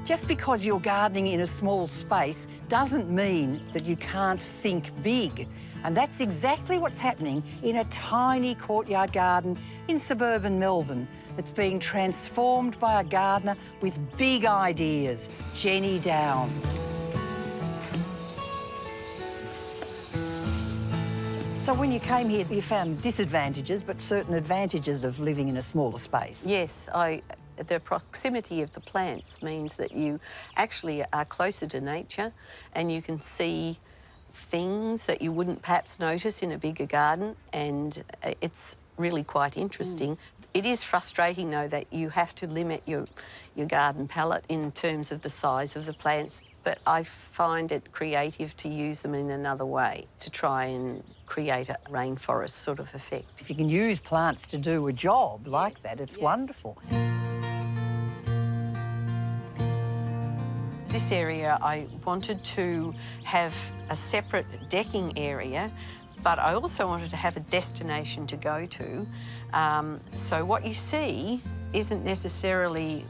Just because you're gardening in a small space doesn't mean that you can't think big. And that's exactly what's happening in a tiny courtyard garden in suburban Melbourne that's being transformed by a gardener with big ideas, Jenny Downs. So when you came here, you found disadvantages, but certain advantages of living in a smaller space. Yes, the proximity of the plants means that you actually are closer to nature and you can see things that you wouldn't perhaps notice in a bigger garden, and it's really quite interesting. It is frustrating, though, that you have to limit your garden palette in terms of the size of the plants, but I find it creative to use them in another way, to try and create a rainforest sort of effect. If you can use plants to do a job like that, it's wonderful. This area, I wanted to have a separate decking area, but I also wanted to have a destination to go to. So what you see isn't necessarily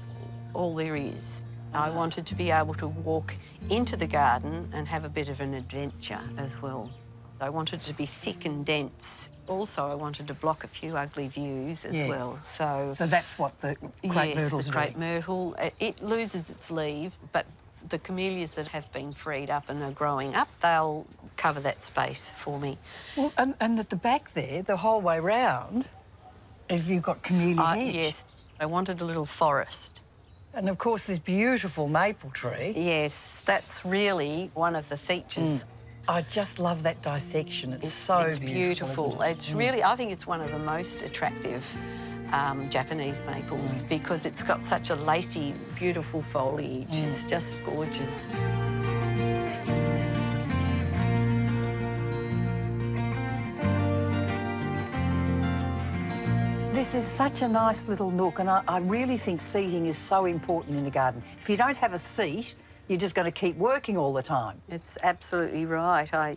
all there is. I wanted to be able to walk into the garden and have a bit of an adventure as well. I wanted it to be thick and dense. Also, I wanted to block a few ugly views as well. So that's what the crepe myrtle's the crepe myrtle. It loses its leaves, but the camellias that have been freed up and are growing up, they'll cover that space for me. Well, and at the back there, the whole way round, have you got camellia hedge? Yes, I wanted a little forest. And of course, this beautiful maple tree. Yes, that's really one of the features. I just love that dissection. It's so beautiful. It's really, I think it's one of the most attractive Japanese maples because it's got such a lacy, beautiful foliage. It's just gorgeous. This is such a nice little nook, and I really think seating is so important in a garden. If you don't have a seat, you're just going to keep working all the time. It's absolutely right.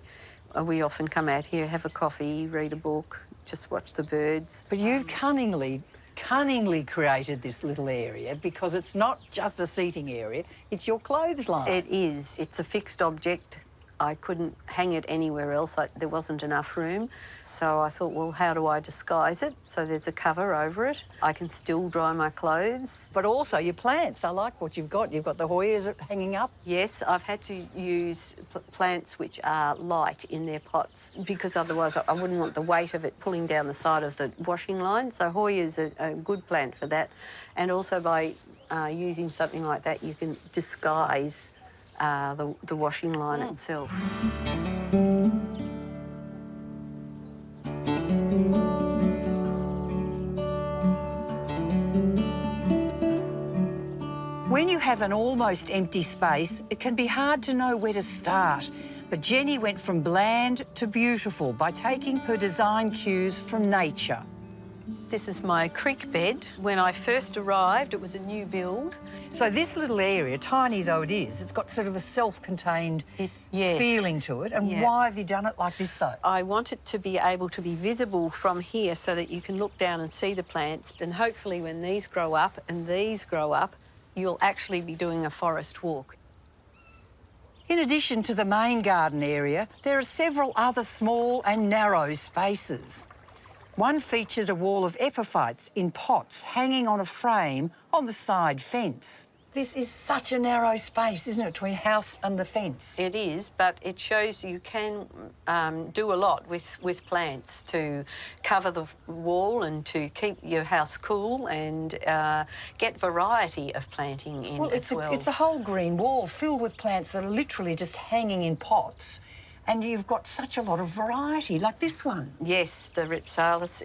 We often come out here, have a coffee, read a book, just watch the birds. But you've cunningly created this little area because it's not just a seating area, it's your clothesline. It is. It's a fixed object. I couldn't hang it anywhere else. There wasn't enough room. So I thought, well, how do I disguise it? So there's a cover over it. I can still dry my clothes. But also your plants. I like what you've got. You've got the Hoyas hanging up. Yes, I've had to use plants which are light in their pots because otherwise I wouldn't want the weight of it pulling down the side of the washing line. So Hoya's a good plant for that. And also by using something like that, you can disguise the washing line itself. When you have an almost empty space, it can be hard to know where to start. But Jenny went from bland to beautiful by taking her design cues from nature. This is my creek bed. When I first arrived, it was a new build. So this little area, tiny though it is, it's got sort of a self-contained feeling to it. And why have you done it like this, though? I want it to be able to be visible from here so that you can look down and see the plants. And hopefully when these grow up and these grow up, you'll actually be doing a forest walk. In addition to the main garden area, there are several other small and narrow spaces. One features a wall of epiphytes in pots hanging on a frame on the side fence. This is such a narrow space, isn't it, between house and the fence? It is, but it shows you can do a lot with plants to cover the wall and to keep your house cool and get variety of planting in as well. It's a whole green wall filled with plants that are literally just hanging in pots. And you've got such a lot of variety, like this one. Yes, the Rhipsalis.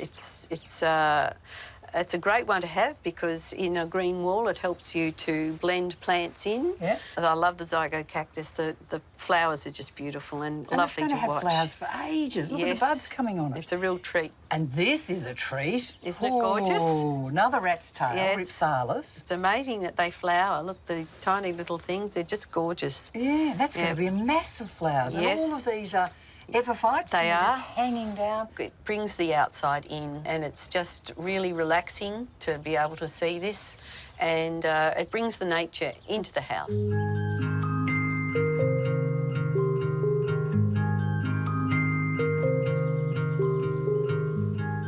It's a great one to have because in a green wall it helps you to blend plants in. Yeah. I love the zygo cactus. The flowers are just beautiful and lovely to watch. And it's going to have flowers for ages. Look at the buds coming on it. It's a real treat. And this is a treat. Isn't it gorgeous? Oh, another rat's tail, Rhipsalis. It's amazing that they flower. Look, these tiny little things, they're just gorgeous. Yeah, that's going to be a massive flowers. Yes. And all of these are epiphytes? They and they're are. just hanging down. It brings the outside in, and it's just really relaxing to be able to see this, and it brings the nature into the house.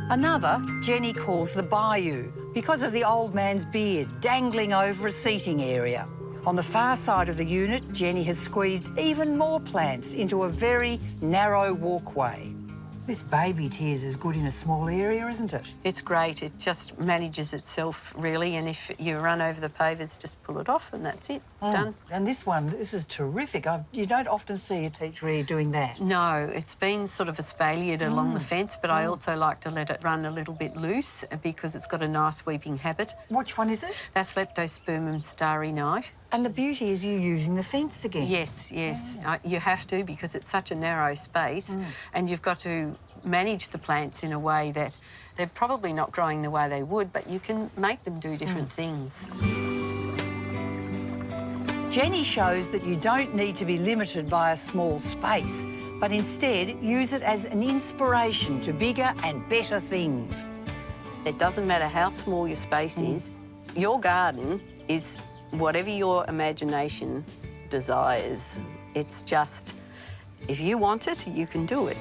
Another, Jenny calls the bayou because of the old man's beard dangling over a seating area. On the far side of the unit, Jenny has squeezed even more plants into a very narrow walkway. This baby tears is good in a small area, isn't it? It's great. It just manages itself, really, and if you run over the pavers, just pull it off and that's it. Done. And this is terrific. You don't often see a tea tree doing that. No, it's been sort of espaliered along the fence, but I also like to let it run a little bit loose because it's got a nice weeping habit. Which one is it? That's Leptospermum starry night. And the beauty is you using the fence again. Yes, yes. You have to because it's such a narrow space and you've got to manage the plants in a way that they're probably not growing the way they would, but you can make them do different things. Jenny shows that you don't need to be limited by a small space, but instead use it as an inspiration to bigger and better things. It doesn't matter how small your space is, your garden is whatever your imagination desires. It's just, if you want it, you can do it.